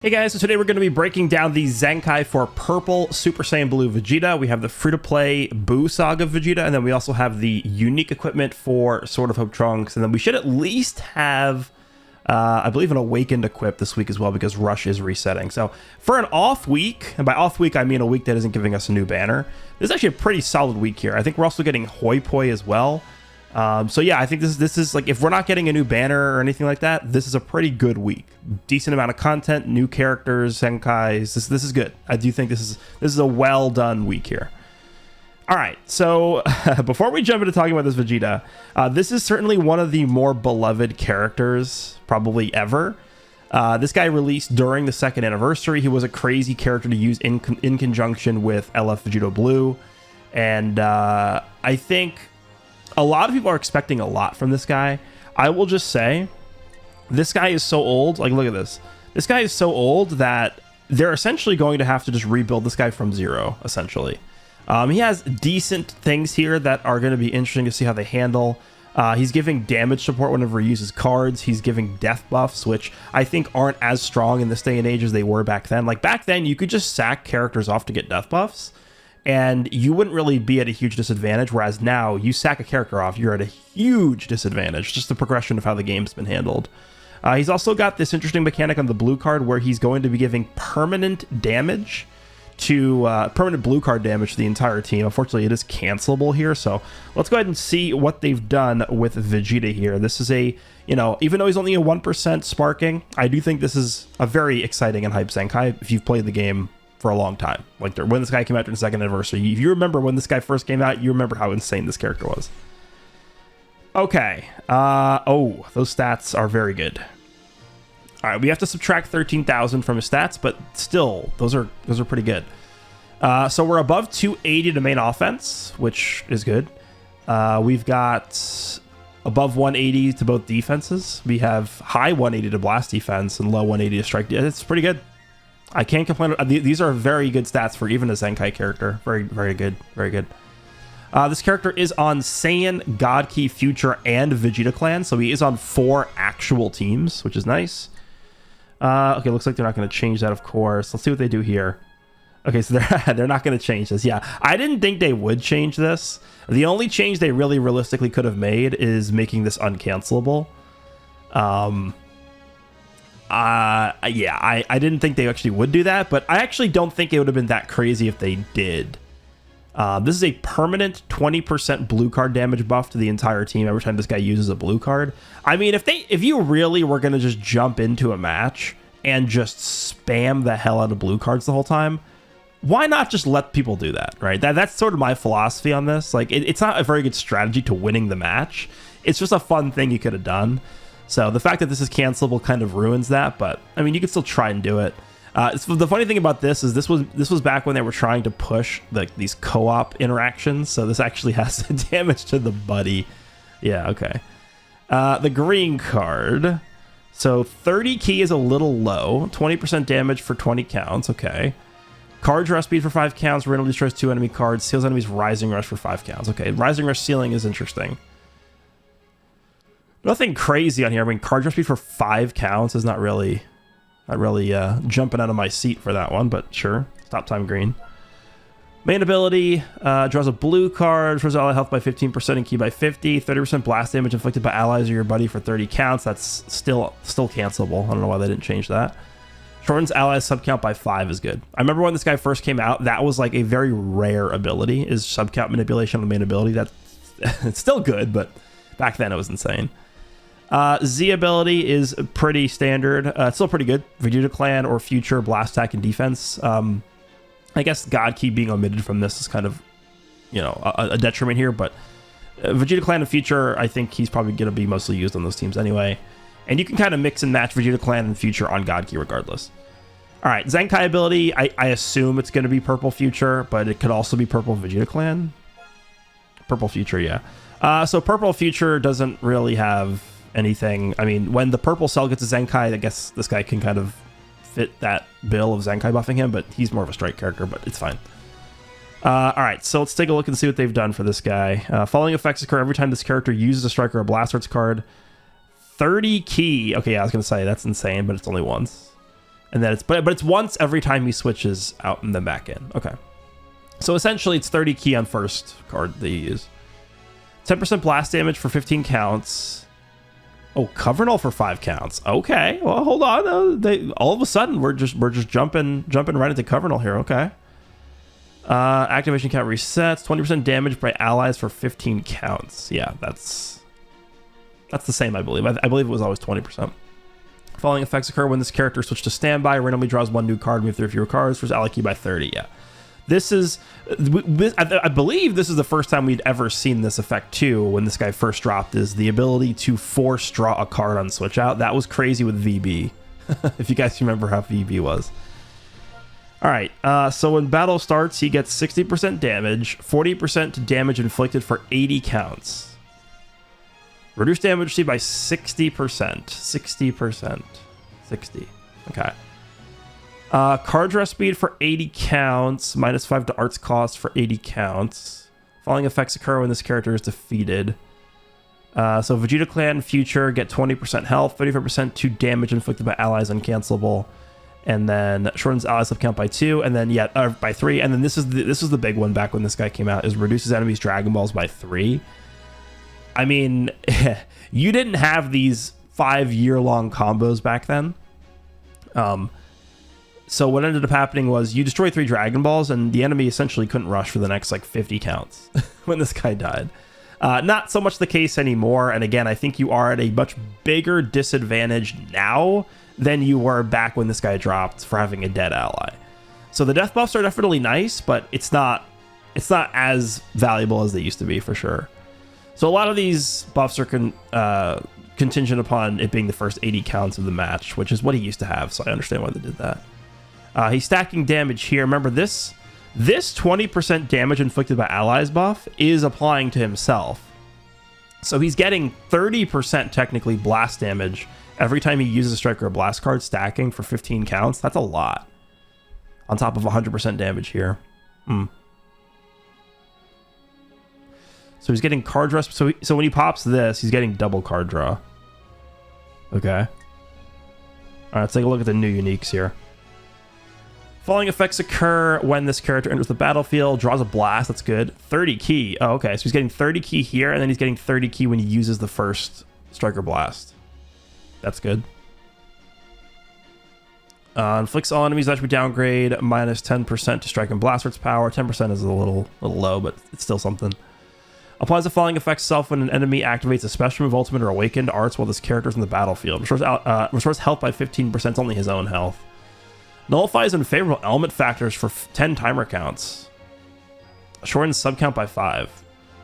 Hey guys, so today we're going to be breaking down the Zenkai for Purple Super Saiyan Blue Vegeta. We have the free-to-play Boo Saga Vegeta, and then we also have the unique equipment for Sword of Hope Trunks, and then we should at least have, I believe, an Awakened equip this week as well, because Rush is resetting. So for an off week, and by off week I mean a week that isn't giving us a new banner, this is actually a pretty solid week here. I think we're also getting Hoi Poi as well. So yeah, I think this is like, if we're not getting a new banner or anything like that, this is a pretty good week. Decent amount of content, new characters, Zenkais. This is good. I do think this is a well done week here. All right, so before we jump into talking about this Vegeta, this is certainly one of the more beloved characters probably ever. This guy released during the 2nd anniversary. He was a crazy character to use in conjunction with LF Vegeta Blue, and I think a lot of people are expecting a lot from this guy. I will just say, this guy is so old. Like, look at this. This guy is so old that they're essentially going to have to just rebuild this guy from zero, essentially. He has decent things here that are going to be interesting to see how they handle. He's giving damage support whenever he uses cards. He's giving death buffs, which I think aren't as strong in this day and age as they were back then. Like, back then, you could just sack characters off to get death buffs, and you wouldn't really be at a huge disadvantage, whereas now you sack a character off, you're at a huge disadvantage. Just the progression of how the game's been handled. He's also got this interesting mechanic on the blue card where he's going to be giving permanent damage to permanent blue card damage to the entire team. Unfortunately, it is cancelable here, so let's go ahead and see what they've done with Vegeta here. This is a, you know, even though he's only a 1% sparking, I do think this is a very exciting and hype Zenkai if you've played the game for a long time. Like, when this guy came out during the 2nd anniversary, if you remember when this guy first came out, you remember how insane this character was. Okay. Oh, those stats are very good. All right, we have to subtract 13,000 from his stats, but still, those are pretty good. So we're above 280 to main offense, which is good. We've got above 180 to both defenses. We have high 180 to blast defense and low 180 to strike. It's pretty good. I can't complain. These are very good stats for even a Zenkai character. Very, very good. Very good. This character is on Saiyan, God Key, Future, and Vegeta Clan, so he is on 4 actual teams, which is nice. Okay, looks like they're not going to change that, of course. Let's see what they do here. Okay, so they're not going to change this. Yeah, I didn't think they would change this. The only change they really realistically could have made is making this uncancelable. Yeah, I didn't think they actually would do that, but I actually don't think it would have been that crazy if they did. This is a permanent 20% blue card damage buff to the entire team every time this guy uses a blue card. I mean, if you really were going to just jump into a match and just spam the hell out of blue cards the whole time, why not just let people do that, right? That's sort of my philosophy on this. Like, it's not a very good strategy to winning the match. It's just a fun thing you could have done. So the fact that this is cancelable kind of ruins that, but I mean, you could still try and do it. The funny thing about this is this was back when they were trying to push these co-op interactions, so this actually has damage to the buddy. Yeah, okay. The green card. So 30 key is a little low. 20% damage for 20 counts, okay. Card draw speed for 5 counts, randomly destroys 2 enemy cards, seals enemies Rising Rush for 5 counts. Okay, Rising Rush ceiling is interesting. Nothing crazy on here. I mean, card draw speed for 5 counts is not really jumping out of my seat for that one, but sure. Stop time green. Main ability, draws a blue card, restores ally health by 15% and key by 50, 30% blast damage inflicted by allies or your buddy for 30 counts. That's still cancelable. I don't know why they didn't change that. Shortens allies subcount by 5 is good. I remember when this guy first came out, that was like a very rare ability, is subcount manipulation on the main ability. That's it's still good, but back then it was insane. Z ability is pretty standard. It's still pretty good. Vegeta Clan or Future, blast attack and defense. I guess God Key being omitted from this is kind of, you know, a detriment here, but Vegeta Clan and Future, I think he's probably going to be mostly used on those teams anyway. And you can kind of mix and match Vegeta Clan and Future on God Key regardless. All right, Zenkai ability, I assume it's going to be Purple Future, but it could also be Purple Vegeta Clan. Purple Future, yeah. So Purple Future doesn't really have anything. I mean, when the purple cell gets a Zenkai, I guess this guy can kind of fit that bill of Zenkai buffing him, but he's more of a strike character, but it's fine. All right, so let's take a look and see what they've done for this guy. Following effects occur every time this character uses a strike or a blast arts card. 30 key. Okay, yeah, I was going to say that's insane, but it's only once. And then but it's once every time he switches out and then back in. Okay. So essentially it's 30 ki on first card that you use. 10% blast damage for 15 counts. Oh, cover null for 5 counts. Okay. Well, hold on. All of a sudden we're just jumping right into cover null here. Okay. Activation count resets. 20% damage by allies for 15 counts. Yeah, that's the same, I believe. I believe it was always 20%. Following effects occur when this character switches to standby, randomly draws 1 new card, move 3 or fewer cards, first ally key by 30. Yeah. This is, I believe this is the first time we'd ever seen this effect too, when this guy first dropped, is the ability to force draw a card on switch out. That was crazy with VB, if you guys remember how VB was. All right, so when battle starts, he gets 60% damage, 40% damage inflicted for 80 counts. Reduce damage received by 60%. 60%. 60. Okay. Card draw speed for 80 counts. -5 to arts cost for 80 counts. Following effects occur when this character is defeated. So Vegeta Clan Future get 20% health, 35% to damage inflicted by allies uncancelable. And then shortens allies life count by 2, and then by 3. And then this is the big one back when this guy came out, is reduces enemies Dragon Balls by 3. I mean, you didn't have these 5-year-long combos back then. So what ended up happening was you destroy 3 Dragon Balls, and the enemy essentially couldn't rush for the next like 50 counts when this guy died. Not so much the case anymore. And again, I think you are at a much bigger disadvantage now than you were back when this guy dropped for having a dead ally. So the death buffs are definitely nice, but it's not as valuable as they used to be, for sure. So a lot of these buffs are contingent upon it being the first 80 counts of the match, which is what he used to have, so I understand why they did that. He's stacking damage here. Remember, this 20% damage inflicted by allies buff is applying to himself. So he's getting 30% technically blast damage every time he uses a strike or a blast card, stacking for 15 counts. That's a lot. On top of 100% damage here. So he's getting card draw. So when he pops this, he's getting double card draw. Okay. All right, let's take a look at the new uniques here. Following effects occur when this character enters the battlefield, draws a blast. That's good. 30 ki. Oh, okay. So he's getting 30 ki here, and then he's getting 30 ki when he uses the first striker blast. That's good. Inflicts all enemies that should be downgrade, -10% to strike and blast for its power. 10% is a little low, but it's still something. Applies the following effect self when an enemy activates a special move, ultimate, or awakened arts while this character is in the battlefield. Restores health by 15%, only his own health. Nullifies unfavorable element factors for 10 timer counts. Shortens subcount by 5.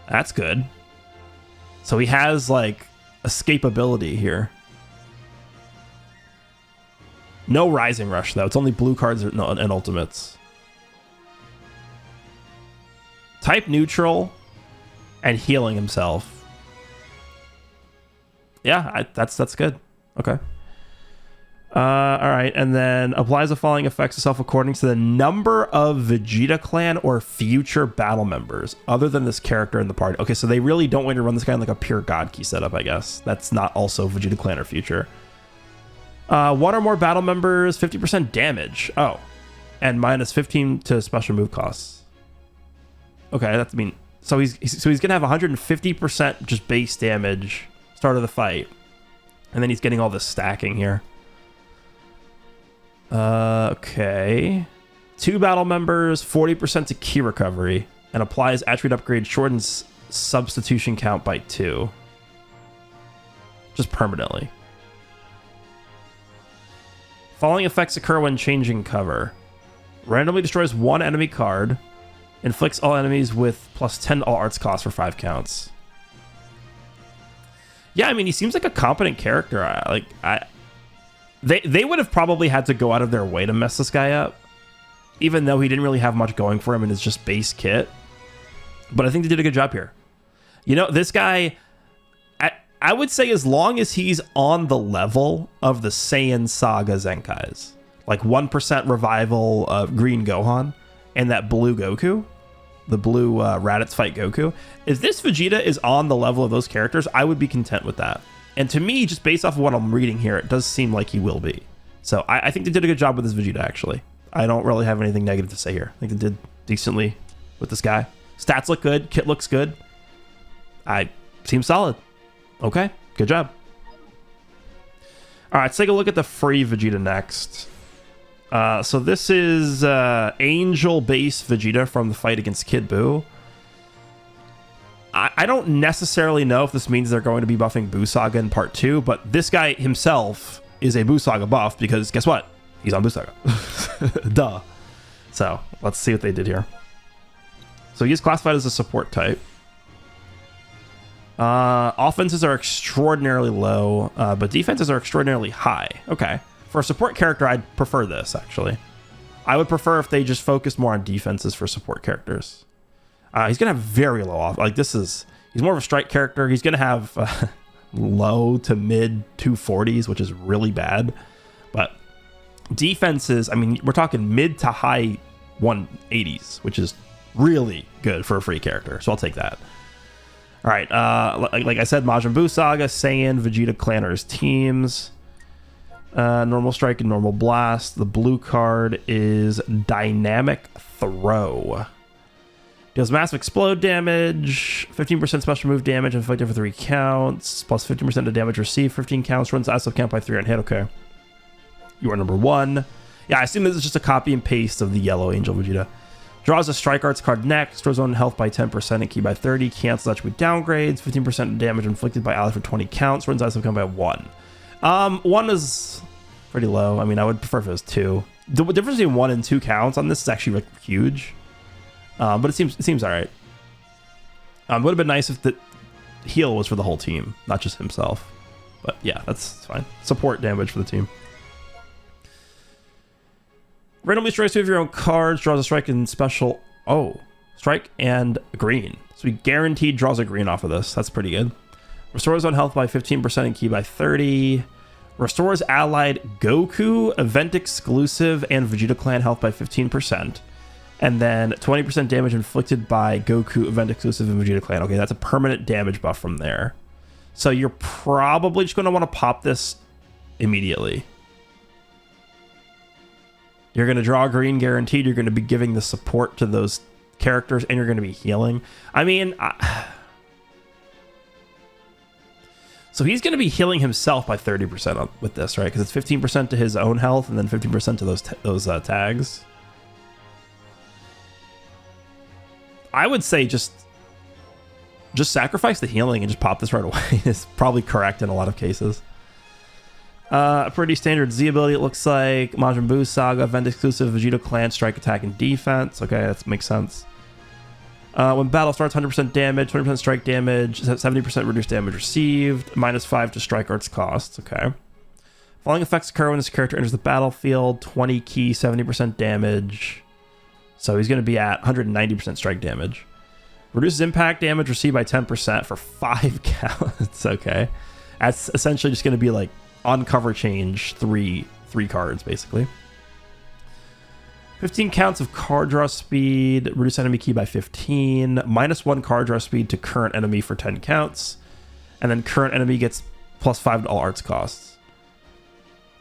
That's good. So he has, like, escapability here. No Rising Rush, though. It's only blue cards and ultimates. Type neutral and healing himself. Yeah, that's good. Okay. All right, and then applies the following effects to self according to the number of Vegeta Clan or future battle members other than this character in the party. Okay, so they really don't want to run this guy in like a pure God Key setup, I guess. That's not also Vegeta Clan or future. 1 or more battle members, 50% damage. Oh, and -15 to special move costs. Okay, that's so he's gonna have 150% just base damage start of the fight, and then he's getting all this stacking here. Okay. 2 battle members, 40% to key recovery, and applies attribute upgrade, shortens substitution count by 2. Just permanently. Following effects occur when changing cover. Randomly destroys 1 enemy card. Inflicts all enemies with +10 to all arts cost for 5 counts. Yeah, I mean, he seems like a competent character. They would have probably had to go out of their way to mess this guy up, even though he didn't really have much going for him in his just base kit. But I think they did a good job here. You know, this guy, I would say as long as he's on the level of the Saiyan Saga Zenkais, like 1% revival of Green Gohan and that blue Goku, the blue Raditz fight Goku, if this Vegeta is on the level of those characters, I would be content with that. And to me, just based off of what I'm reading here, it does seem like he will be. So I think they did a good job with this Vegeta, actually. I don't really have anything negative to say here. I think they did decently with this guy. Stats look good. Kit looks good. Seems solid. Okay, good job. All right, let's take a look at the free Vegeta next. So this is Angel Base Vegeta from the fight against Kid Boo. I don't necessarily know if this means they're going to be buffing Boo Saga in part 2, but this guy himself is a Boo Saga buff because guess what? He's on Boo Saga. Duh. So let's see what they did here. So he's classified as a support type. Offenses are extraordinarily low, but defenses are extraordinarily high. Okay. For a support character, I'd prefer this, actually. I would prefer if they just focused more on defenses for support characters. He's going to have very low off. Like, he's more of a strike character. He's going to have low to mid 240s, which is really bad. But defenses, I mean, we're talking mid to high 180s, which is really good for a free character. So I'll take that. All right. Like I said, Majin Buu Saga, Saiyan, Vegeta Clanners teams. Normal strike and normal blast. The blue card is Dynamic Throw. Deals massive explode damage, 15% special move damage inflicted for 3 counts, plus 15% of damage received, 15 counts, runs ISO count by 3 on hit. Okay. You are number 1. Yeah, I assume this is just a copy and paste of the yellow Angel Vegeta. Draws a Strike Arts card next, throws on health by 10% and key by 30, cancels attribute downgrades, 15% damage inflicted by allies for 20 counts, runs ISO count by 1. 1 is pretty low. I mean, I would prefer if it was 2. The difference between 1 and 2 counts on this is actually like huge. But it seems all right. It would have been nice if the heal was for the whole team, not just himself. But yeah, that's fine. Support damage for the team. Randomly destroys 2 of your own cards, draws a strike and special. Oh, strike and green. So he guaranteed draws a green off of this. That's pretty good. Restores on health by 15% and key by 30. Restores allied Goku, event exclusive, and Vegeta Clan health by 15%. And then 20% damage inflicted by Goku, event exclusive, and Vegeta Clan. Okay, that's a permanent damage buff from there. So you're probably just going to want to pop this immediately. You're going to draw green guaranteed. You're going to be giving the support to those characters, and you're going to be healing. I mean, so he's going to be healing himself by 30% with this, right? Because it's 15% to his own health, and then 15% to those tags. I would say just sacrifice the healing and just pop this right away. It's probably correct in a lot of cases. A pretty standard Z ability, it looks like. Majin Buu Saga, event exclusive, Vegeta Clan, strike, attack, and defense. Okay, that makes sense. When battle starts, 100% damage, 20% strike damage, 70% reduced damage received, -5 to strike arts costs. Okay. Following effects occur when this character enters the battlefield, 20 key, 70% damage. So he's going to be at 190% strike damage. Reduces impact damage received by 10% for 5 counts. Okay. That's essentially just going to be like on cover change, three cards, basically. 15 counts of card draw speed. Reduce enemy key by 15. -1 card draw speed to current enemy for 10 counts. And then current enemy gets +5 to all arts costs.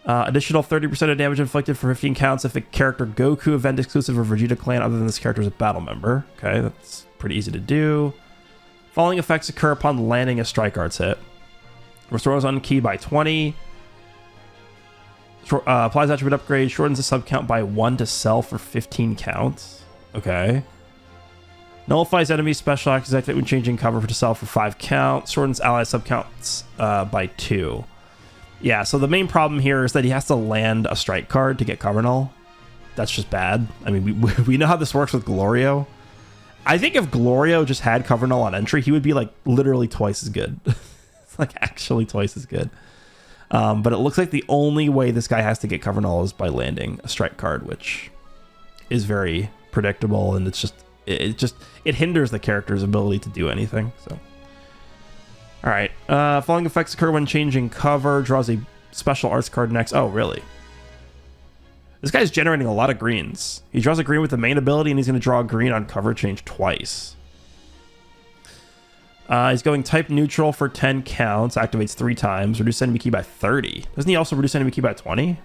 Additional 30% of damage inflicted for 15 counts if a character Goku, event exclusive, or Vegeta Clan other than this character is a battle member. Okay, that's pretty easy to do. Following effects occur upon landing a strike arts hit. Restores on key by 20. Applies attribute upgrade. Shortens the sub count by 1 to self for 15 counts. Okay. Nullifies enemy special actions activate when changing cover to self for 5 counts. Shortens ally sub counts by 2. Yeah, so the main problem here is that he has to land a strike card to get cover null. That's just bad. I mean, we know how this works with Glorio. I think if Glorio just had cover null on entry, he would be like literally twice as good. It's like actually twice as good. But it looks like the only way this guy has to get cover null is by landing a strike card, which is very predictable, and it hinders the character's ability to do anything. So, all right. Following effects occur when changing cover. Draws a special arts card next. Oh, really? This guy's generating a lot of greens. He draws a green with the main ability, and he's going to draw a green on cover change twice. He's going type neutral for 10 counts. Activates 3 times. Reduce enemy key by 30. Doesn't he also reduce enemy key by 20?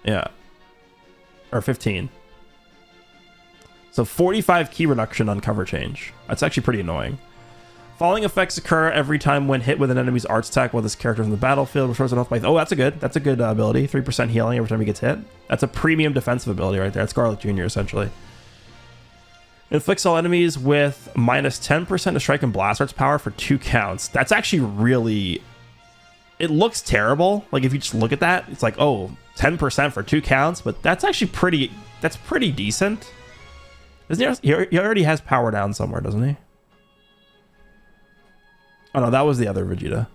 Yeah. Or 15. So 45 key reduction on cover change. That's actually pretty annoying. Falling effects occur every time when hit with an enemy's arts attack while this character is in the battlefield. Restores enough by... Oh, that's a good ability. 3% healing every time he gets hit. That's a premium defensive ability right there. It's Garlic Jr. essentially. Inflicts all enemies with minus 10% to strike and blast arts power for 2 counts. That's actually really... It looks terrible. Like if you just look at that, it's like, oh, 10% for 2 counts, but that's actually pretty... That's pretty decent. Isn't he already has power down somewhere, doesn't he? Oh no, that was the other Vegeta.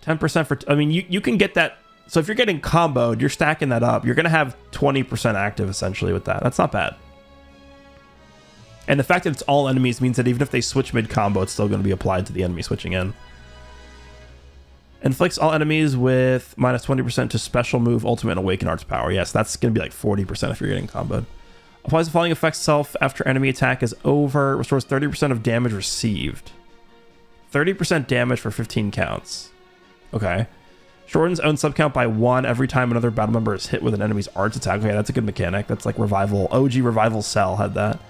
10% for... I mean, you can get that... So if you're getting comboed, you're stacking that up. You're going to have 20% active, essentially, with that. That's not bad. And the fact that it's all enemies means that even if they switch mid-combo, it's still going to be applied to the enemy switching in. Inflicts all enemies with minus 20% to special move, ultimate, and awaken arts power. Yes, that's going to be like 40% if you're getting comboed. Applies the following effect self after enemy attack is over. Restores 30% of damage received. 30% damage for 15 counts. Okay. Shortens own subcount by 1 every time another battle member is hit with an enemy's arts attack. Okay, that's a good mechanic. That's like Revival. OG Revival Cell had that.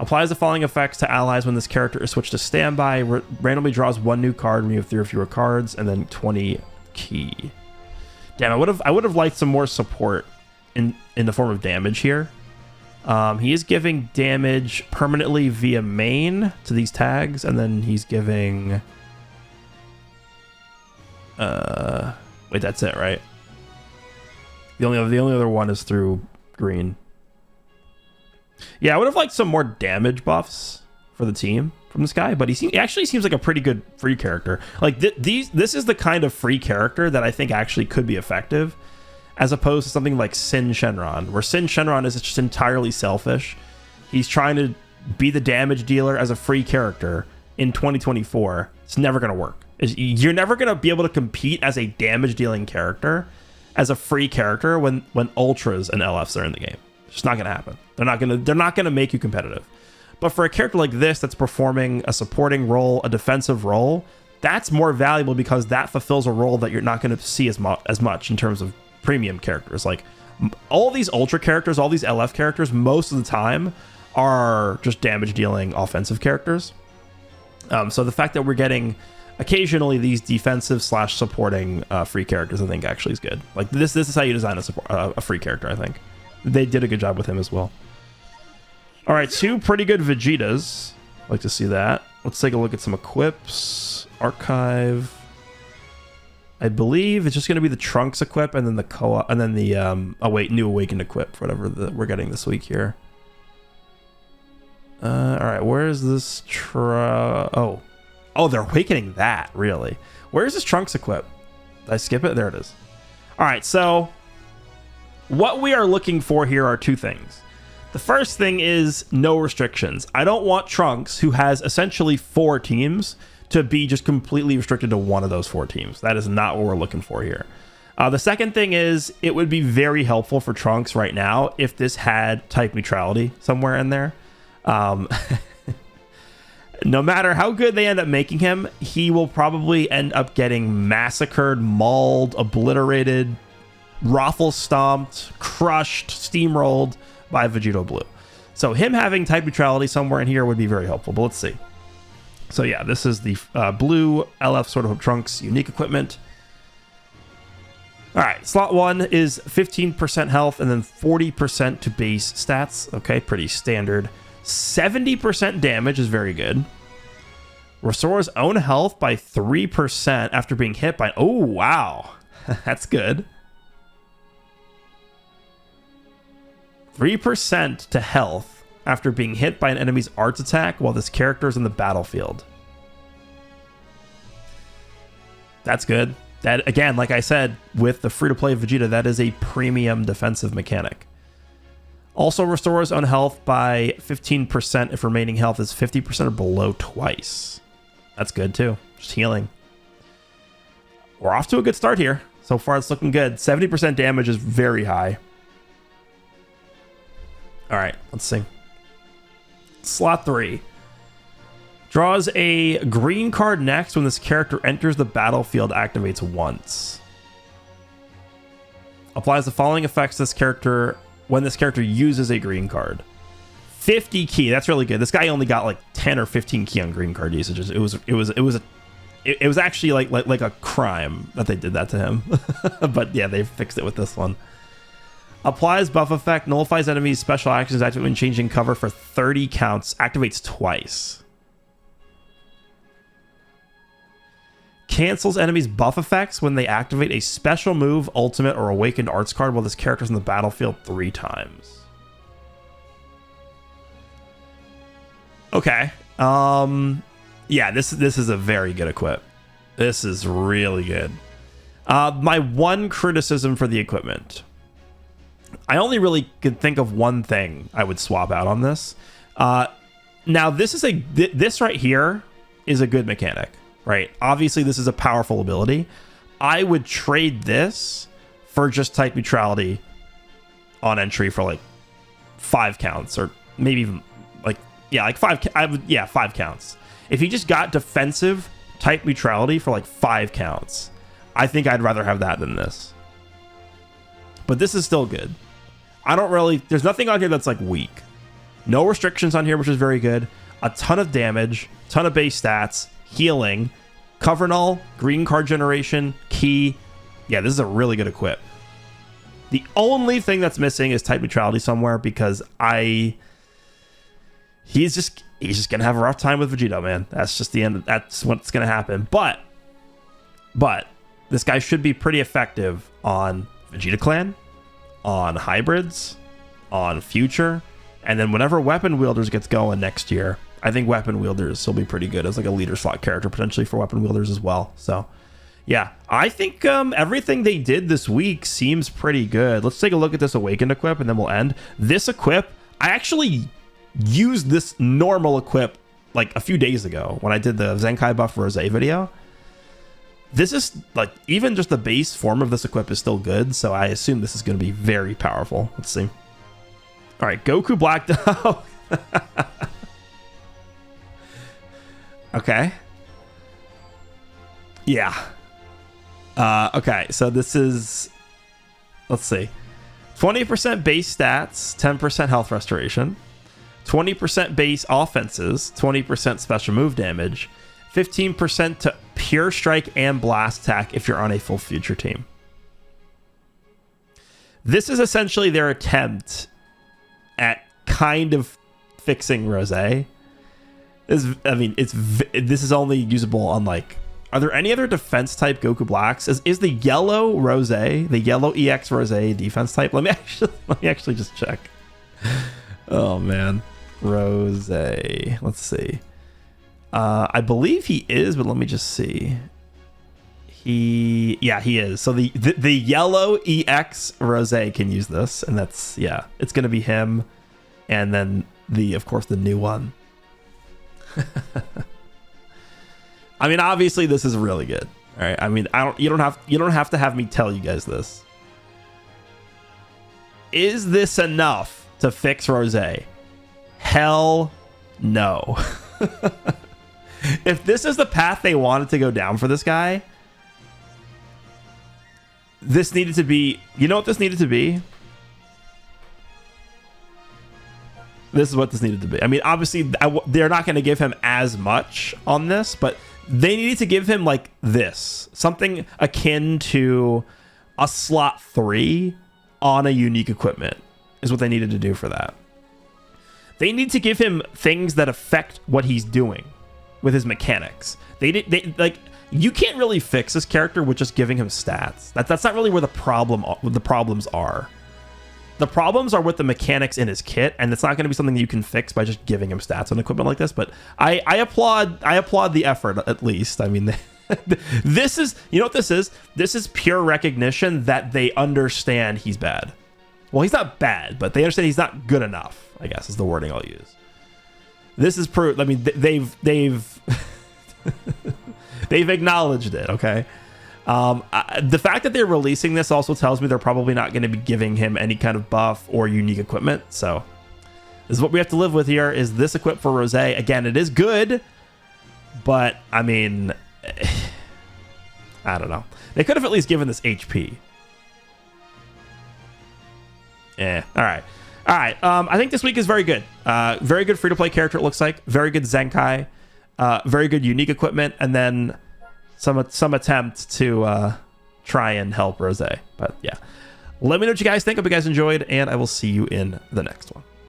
Applies the following effects to allies when this character is switched to standby. Randomly draws 1 new card when you have 3 or fewer cards, and then 20 key. Damn, I would have liked some more support in the form of damage here. He is giving damage permanently via main to these tags, and then he's giving... Wait, that's it, right? The only other one is through green. Yeah, I would have liked some more damage buffs for the team from this guy, but he actually seems like a pretty good free character. Like, this is the kind of free character that I think actually could be effective, as opposed to something like Sin Shenron, where Sin Shenron is just entirely selfish. He's trying to be the damage dealer as a free character in 2024. It's never going to work. You're never going to be able to compete as a damage dealing character as a free character when ultras and LFs are in the game. It's just not going to happen. They're not going to make you competitive. But for a character like this that's performing a supporting role, a defensive role, that's more valuable because that fulfills a role that you're not going to see as much in terms of premium characters. Like all these ultra characters, all these LF characters, most of the time are just damage dealing offensive characters. So the fact that we're getting occasionally these defensive / supporting free characters, I think actually is good. Like this is how you design a free character. I think they did a good job with him as well. All right, 2 pretty good Vegetas. Like to see that. Let's take a look at some equips. Archive. I believe it's just going to be the Trunks equip and then the co-op and then the new Awakened equip, whatever we're getting this week here. All right, where's this oh, they're awakening that, really. Where's this Trunks equip? Did I skip it? There it is. All right, so what we are looking for here are 2 things. The first thing is no restrictions. I don't want Trunks, who has essentially 4 teams, to be just completely restricted to one of those 4 teams. That is not what we're looking for here. The second thing is it would be very helpful for Trunks right now if this had type neutrality somewhere in there. No matter how good they end up making him, he will probably end up getting massacred, mauled, obliterated, raffle stomped, crushed, steamrolled by Vegeta Blue. So him having type neutrality somewhere in here would be very helpful, but let's see. So yeah, this is the blue LF Sword of Trunks unique equipment. All right, slot 1 is 15% health and then 40% to base stats. Okay, pretty standard. 70% damage is very good. Restores own health by 3% after being hit by... Oh, wow. That's good. 3% to health after being hit by an enemy's arts attack while this character is in the battlefield. That's good. That, again, like I said, with the free-to-play Vegeta, that is a premium defensive mechanic. Also restores own health by 15% if remaining health is 50% or below twice. That's good too. Just healing. We're off to a good start here. So far it's looking good. 70% damage is very high. All right, let's see. Slot 3. Draws a green card next when this character enters the battlefield, activates once. Applies the following effects to this character when this character uses a green card. 50 key. That's really good. This guy only got like 10 or 15 key on green card usages. It was actually like a crime that they did that to him. But yeah, they fixed it with this one. Applies buff effect, nullifies enemies' special actions activate when changing cover for 30 counts. Activates twice. Cancels enemies' buff effects when they activate a special move, ultimate, or awakened arts card while this character's in the battlefield 3 times. Okay. Yeah, this is a very good equip. This is really good. My one criticism for the equipment. I only really could think of one thing I would swap out on this. Now, this right here is a good mechanic. Right, obviously this is a powerful ability. I would trade this for just type neutrality on entry for like 5 counts, or maybe even like 5. 5 counts. If he just got defensive type neutrality for like 5 counts, I think I'd rather have that than this. But this is still good. There's nothing on here that's like weak. No restrictions on here, which is very good. A ton of damage, ton of base stats. Healing, cover null, green card generation, key. Yeah, this is a really good equip. The only thing that's missing is type neutrality somewhere, because he's just gonna have a rough time with Vegeta, man. That's just the end. That's what's gonna happen. But this guy should be pretty effective on Vegeta Clan, on hybrids, on future, and then whenever Weapon Wielders gets going next year. I think Weapon Wielders will be pretty good as like a leader slot character potentially for Weapon Wielders as well. So, yeah, I think everything they did this week seems pretty good. Let's take a look at this Awakened equip and then we'll end. This equip, I actually used this normal equip like a few days ago when I did the Zenkai buff Rose video. This is like, even just the base form of this equip is still good. So I assume this is going to be very powerful. Let's see. All right, Goku Black. Okay. Yeah. Okay, so this is... Let's see. 20% base stats, 10% health restoration. 20% base offenses, 20% special move damage. 15% to pure strike and blast attack if you're on a full future team. This is essentially their attempt at kind of fixing Rose. This is only usable on like... Are there any other defense type Goku Blacks? Is the yellow Rose, the yellow EX Rose defense type? Let me actually just check. Oh man, Rose. Let's see. I believe he is, but let me just see. He is. So the yellow EX Rose can use this, and that's, yeah, it's gonna be him, and then of course the new one. I mean, obviously this is really good. All right. I mean, you don't have to have me tell you guys this. Is this enough to fix Rose? Hell no. If this is the path they wanted to go down for this guy, this needed to be, you know what this needed to be? This is what this needed to be. I mean, obviously, they're not going to give him as much on this, but they needed to give him like this. Something akin to a slot 3 on a unique equipment is what they needed to do for that. They need to give him things that affect what he's doing with his mechanics. Like, you can't really fix this character with just giving him stats. That's not really where the problems are. The problems are with the mechanics in his kit, and it's not going to be something that you can fix by just giving him stats on equipment like this. But I applaud the effort, at least. I mean, this is, you know what this is? This is pure recognition that they understand he's bad. Well, he's not bad, but they understand he's not good enough, I guess is the wording I'll use. This is proof. I mean, they've they've acknowledged it. Okay. The fact that they're releasing this also tells me they're probably not going to be giving him any kind of buff or unique equipment. So this is what we have to live with here, is this equip for Rose. Again, it is good, but I mean, I don't know. They could have at least given this HP. All right. I think this week is very good. Very good free-to-play character, it looks like. Very good Zenkai. Very good unique equipment. And then some attempt to try and help Rosé. But yeah. Let me know what you guys think. Hope you guys enjoyed, and I will see you in the next one.